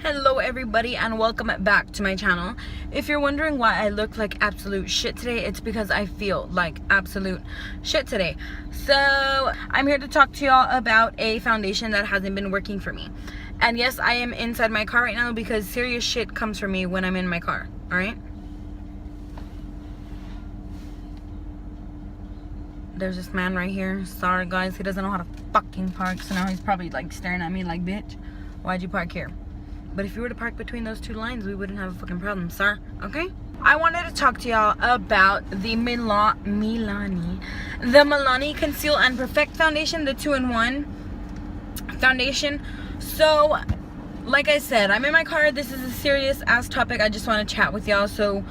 Hello everybody and welcome back to my channel. If you're wondering why I look like absolute shit today, it's because I feel like absolute shit today. So I'm here to talk to y'all about a foundation that hasn't been working for me. And yes, I am inside my car right now because serious shit comes from me when I'm in my car. Alright? There's this man right here. Sorry guys, he doesn't know how to fucking park, so now he's probably like staring at me like, bitch, why'd you park here? But if you were to park between those two lines, we wouldn't have a fucking problem, sir. Okay? I wanted to talk to y'all about the Milani Conceal and Perfect Foundation, the 2-in-1 foundation. So, like I said, I'm in my car. This is a serious ass topic. I just want to chat with y'all. So,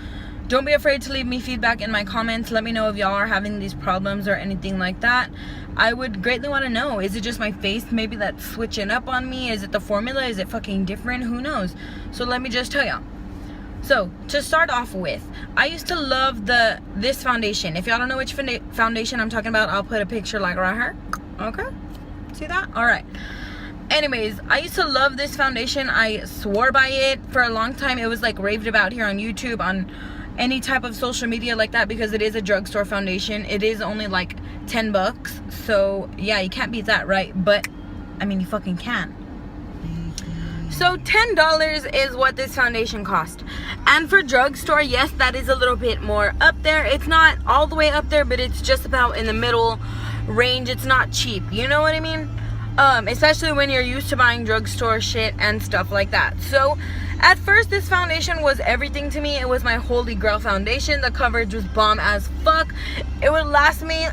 don't be afraid to leave me feedback in my comments. Let me know if y'all are having these problems or anything like that. I would greatly want to know. Is it just my face? Maybe that's switching up on me. Is it the formula? Is it fucking different? Who knows? So let me just tell y'all. So to start off with, I used to love this foundation. If y'all don't know which foundation I'm talking about, I'll put a picture like right here. Okay? See that? Alright. Anyways, I used to love this foundation. I swore by it for a long time. It was like raved about here on YouTube, on any type of social media like that, because it is a drugstore foundation. It is only like 10 bucks, so yeah, you can't beat that, right? But I mean, you fucking can. So $10 is what this foundation cost, and for drugstore, yes, that is a little bit more up there. It's not all the way up there, but it's just about in the middle range. It's not cheap, you know what I mean? Especially when you're used to buying drugstore shit and stuff like that. So at first, this foundation was everything to me. It was my holy grail foundation. The coverage was bomb as fuck. It would last me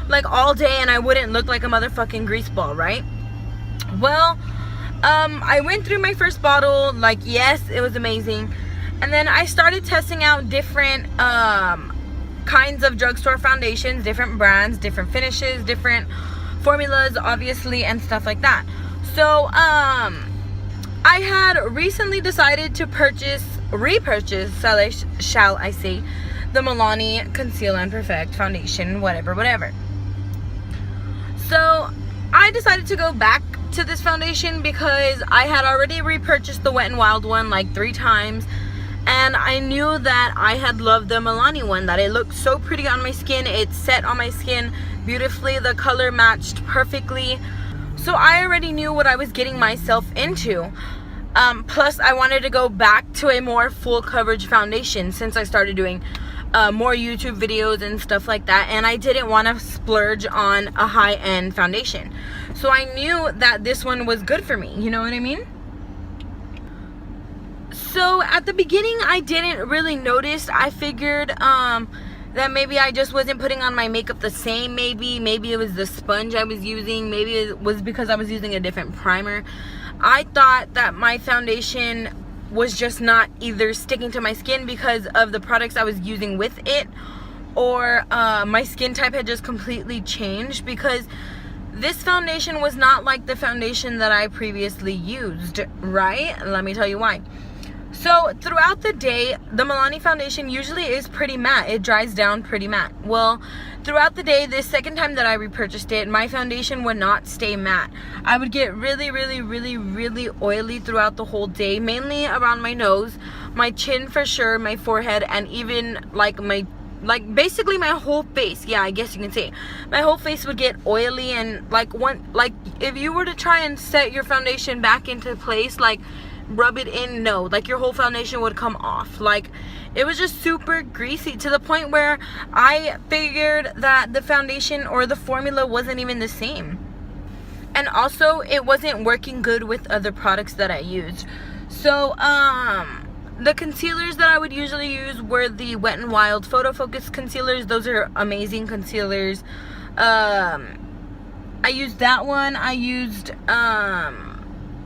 like all day, and I wouldn't look like a motherfucking grease ball, right? Well, I went through my first bottle. Like, yes, it was amazing. And then I started testing out different kinds of drugstore foundations, different brands, different finishes, different formulas, obviously, and stuff like that. So I had recently decided to repurchase, shall I say, the Milani Conceal and Perfect Foundation, whatever. So I decided to go back to this foundation because I had already repurchased the Wet n Wild one like 3 times, and I knew that I had loved the Milani one, that it looked so pretty on my skin. It set on my skin beautifully. The color matched perfectly. So I already knew what I was getting myself into. Plus, I wanted to go back to a more full coverage foundation since I started doing more YouTube videos and stuff like that. And I didn't want to splurge on a high-end foundation. So I knew that this one was good for me. You know what I mean? So at the beginning, I didn't really notice. I figured that maybe I just wasn't putting on my makeup the same. Maybe it was the sponge I was using. Maybe it was because I was using a different primer. I thought that my foundation was just not either sticking to my skin because of the products I was using with it, or my skin type had just completely changed, because this foundation was not like the foundation that I previously used, right? Let me tell you why. So throughout the day, the Milani foundation usually is pretty matte. It dries down pretty matte. Well, throughout the day, this second time that I repurchased it, my foundation would not stay matte. I would get really oily throughout the whole day, mainly around my nose, my chin for sure, my forehead, and even like basically my whole face. Yeah, I guess you can say my whole face would get oily, and like if you were to try and set your foundation back into place, like rub it in, no, like your whole foundation would come off. Like, it was just super greasy, to the point where I figured that the foundation or the formula wasn't even the same, and also it wasn't working good with other products that I used. So the concealers that I would usually use were the Wet n Wild Photo Focus concealers. Those are amazing concealers. I used that one. I used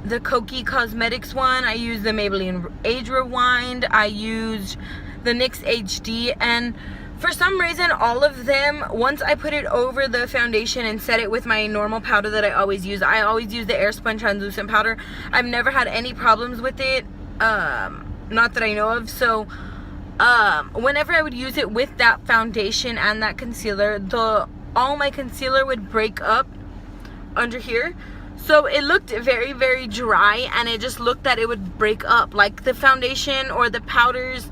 the Kokie Cosmetics one. I used the Maybelline Age Rewind. I used the NYX HD, and for some reason, all of them, once I put it over the foundation and set it with my normal powder that I always use the Airspun translucent powder. I've never had any problems with it, not that I know of. So whenever I would use it with that foundation and that concealer, all my concealer would break up under here. So it looked very, very dry, and it just looked that it would break up. Like the foundation or the powders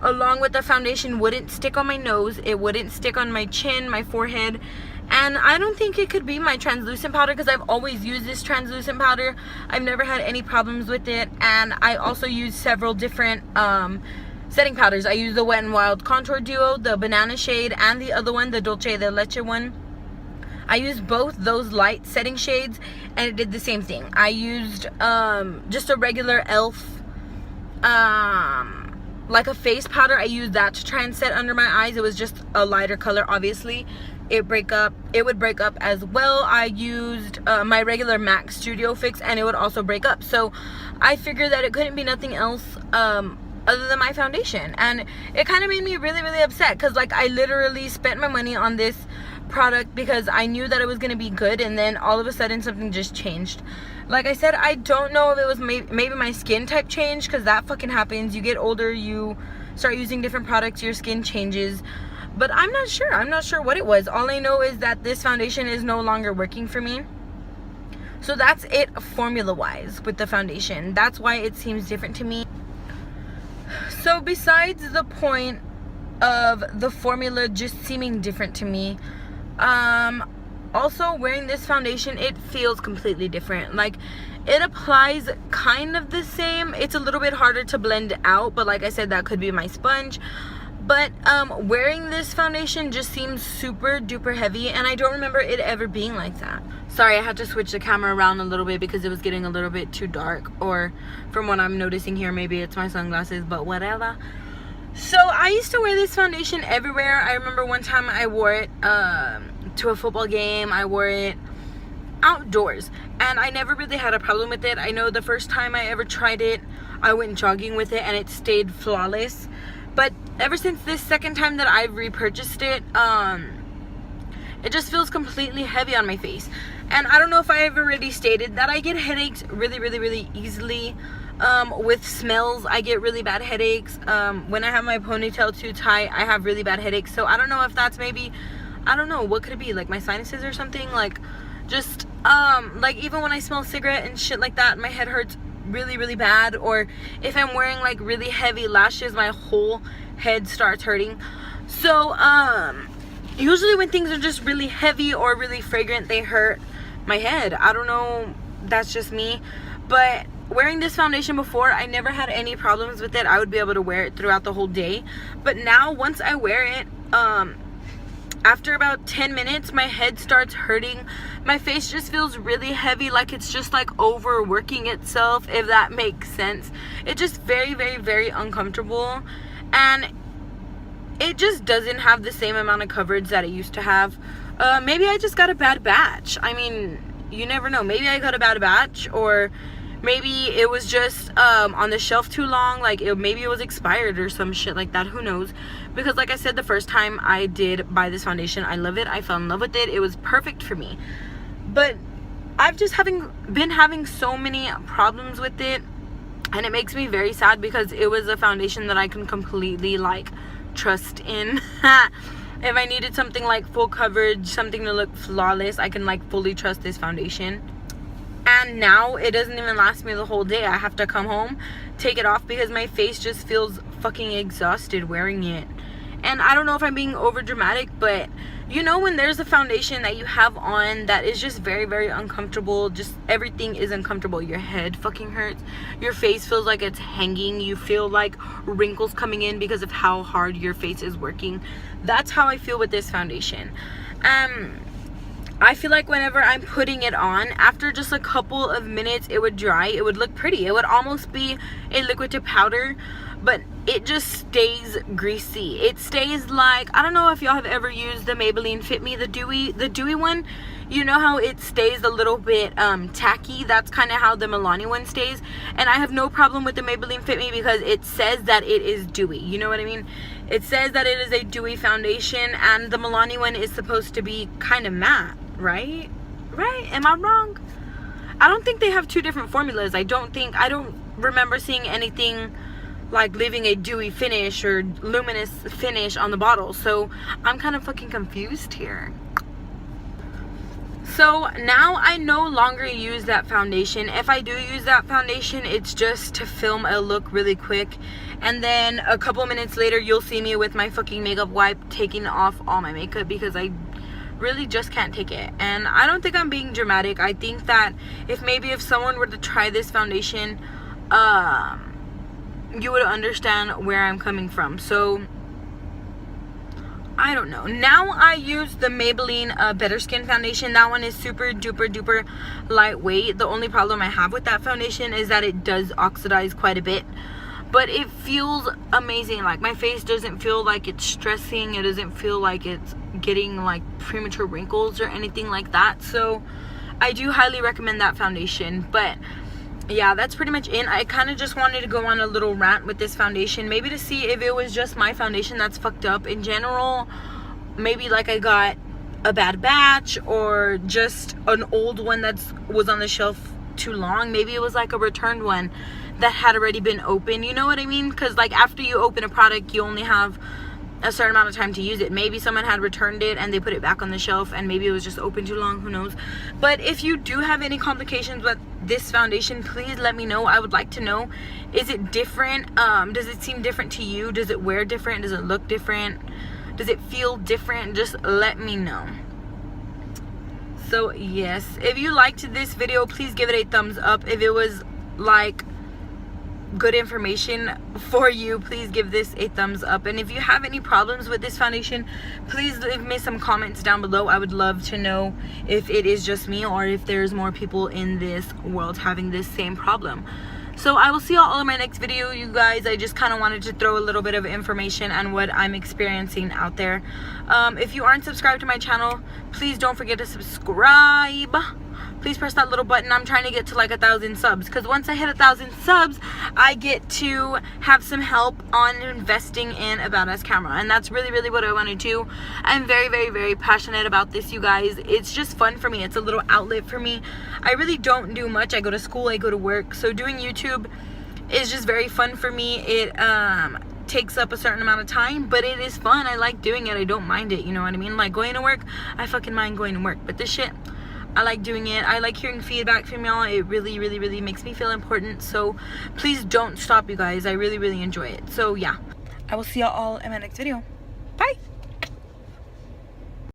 along with the foundation wouldn't stick on my nose. It wouldn't stick on my chin, my forehead. And I don't think it could be my translucent powder, because I've always used this translucent powder. I've never had any problems with it. And I also use several different setting powders. I use the Wet n Wild Contour Duo, the Banana Shade, and the other one, the Dolce de Leche one. I used both those light setting shades, and it did the same thing. I used just a regular e.l.f. Like a face powder. I used that to try and set under my eyes. It was just a lighter color, obviously. It would break up as well. I used my regular MAC Studio Fix, and it would also break up. So I figured that it couldn't be nothing else other than my foundation. And it kind of made me really, really upset, because like I literally spent my money on this product because I knew that it was going to be good, and then all of a sudden something just changed. Like I said, I don't know if it was maybe my skin type changed, because that fucking happens. You get older, you start using different products, your skin changes. But I'm not sure what it was. All I know is that this foundation is no longer working for me. So that's it formula wise with the foundation. That's why it seems different to me. So besides the point of the formula just seeming different to me, also wearing this foundation, it feels completely different. Like it applies kind of the same. It's a little bit harder to blend out, but like I said, that could be my sponge. But wearing this foundation just seems super duper heavy, and I don't remember it ever being like that. Sorry, I had to switch the camera around a little bit because it was getting a little bit too dark, or from what I'm noticing here, maybe it's my sunglasses, but whatever. So I used to wear this foundation everywhere. I remember one time I wore it to a football game. I wore it outdoors, and I never really had a problem with it. I know the first time I ever tried it, I went jogging with it and it stayed flawless. But ever since this second time that I've repurchased it, it just feels completely heavy on my face. And I don't know if I have already stated that I get headaches really, really, really easily. With smells, I get really bad headaches. When I have my ponytail too tight, I have really bad headaches. So I don't know if that's maybe, I don't know, what could it be? Like my sinuses or something? Like just, like even when I smell cigarette and shit like that, my head hurts really, really bad. Or if I'm wearing like really heavy lashes, my whole head starts hurting. So usually when things are just really heavy or really fragrant, they hurt my head. I don't know, that's just me. But wearing this foundation before, I never had any problems with it. I would be able to wear it throughout the whole day. But now once I wear it, after about 10 minutes, my head starts hurting. My face just feels really heavy, like it's just like overworking itself, if that makes sense. It's just very, very, very uncomfortable. And it just doesn't have the same amount of coverage that it used to have. Maybe I just got a bad batch. I mean, you never know. Maybe I got a bad batch, or maybe it was just on the shelf too long. Like maybe it was expired or some shit like that. Who knows? Because like I said, the first time I did buy this foundation, I love it. I fell in love with it. It was perfect for me. But I've just been having so many problems with it, and it makes me very sad, because it was a foundation that I can completely like trust in. If I needed something like full coverage, something to look flawless, I can like fully trust this foundation. And now it doesn't even last me the whole day. I have to come home, take it off, because my face just feels fucking exhausted wearing it. And I don't know if I'm being over dramatic, but you know when there's a foundation that you have on that is just very, very uncomfortable, just everything is uncomfortable. Your head fucking hurts, your face feels like it's hanging, you feel like wrinkles coming in because of how hard your face is working. That's how I feel with this foundation. I feel like whenever I'm putting it on, after just a couple of minutes, it would dry. It would look pretty. It would almost be a liquid to powder, but it just stays greasy. It stays like, I don't know if y'all have ever used the Maybelline Fit Me, the dewy one. You know how it stays a little bit tacky? That's kind of how the Milani one stays. And I have no problem with the Maybelline Fit Me because it says that it is dewy. You know what I mean? It says that it is a dewy foundation, and the Milani one is supposed to be kind of matte, right? Right? Am I wrong? I don't think they have two different formulas. I don't remember seeing anything like leaving a dewy finish or luminous finish on the bottle. So I'm kind of fucking confused here. So now I no longer use that foundation. If I do use that foundation, it's just to film a look really quick, and then a couple minutes later you'll see me with my fucking makeup wipe taking off all my makeup, because I really just can't take it. And I don't think I'm being dramatic. I think that if someone were to try this foundation, you would understand where I'm coming from. So I don't know. Now I use the Maybelline Better Skin foundation. That one is super duper duper lightweight. The only problem I have with that foundation is that it does oxidize quite a bit, but it feels amazing. Like, my face doesn't feel like it's stressing. It doesn't feel like it's getting like premature wrinkles or anything like that. So I do highly recommend that foundation. But yeah, that's pretty much it. I kind of just wanted to go on a little rant with this foundation, maybe to see if it was just my foundation that's fucked up in general. Maybe like I got a bad batch, or just an old one that was on the shelf too long. Maybe it was like a returned one that had already been open, you know what I mean? Because like, after you open a product, you only have a certain amount of time to use it. Maybe someone had returned it and they put it back on the shelf, and maybe it was just open too long, who knows. But if you do have any complications with this foundation, please let me know. I would like to know, is it different? Does it seem different to you? Does it wear different? Does it look different? Does it feel different? Just let me know. So yes, if you liked this video, please give it a thumbs up. If it was like good information for you, please give this a thumbs up. And if you have any problems with this foundation, please leave me some comments down below. I would love to know if it is just me, or if there's more people in this world having this same problem. So I will see y'all in my next video, you guys. I just kind of wanted to throw a little bit of information on what I'm experiencing out there. If you aren't subscribed to my channel, please don't forget to subscribe. Please press that little button. I'm trying to get to like 1,000 subs, because once I hit 1,000 subs, I get to have some help on investing in a badass camera, and that's really what I want to do. I'm very passionate about this, you guys. It's just fun for me. It's a little outlet for me. I really don't do much. I go to school, I go to work, so doing YouTube is just very fun for me. It takes up a certain amount of time, but it is fun. I like doing it. I don't mind it, you know what I mean? Like, going to work, I fucking mind going to work, but this shit, I like doing it. I like hearing feedback from y'all. It really makes me feel important. So please don't stop, you guys. I really enjoy it. So yeah, I will see y'all in my next video. Bye.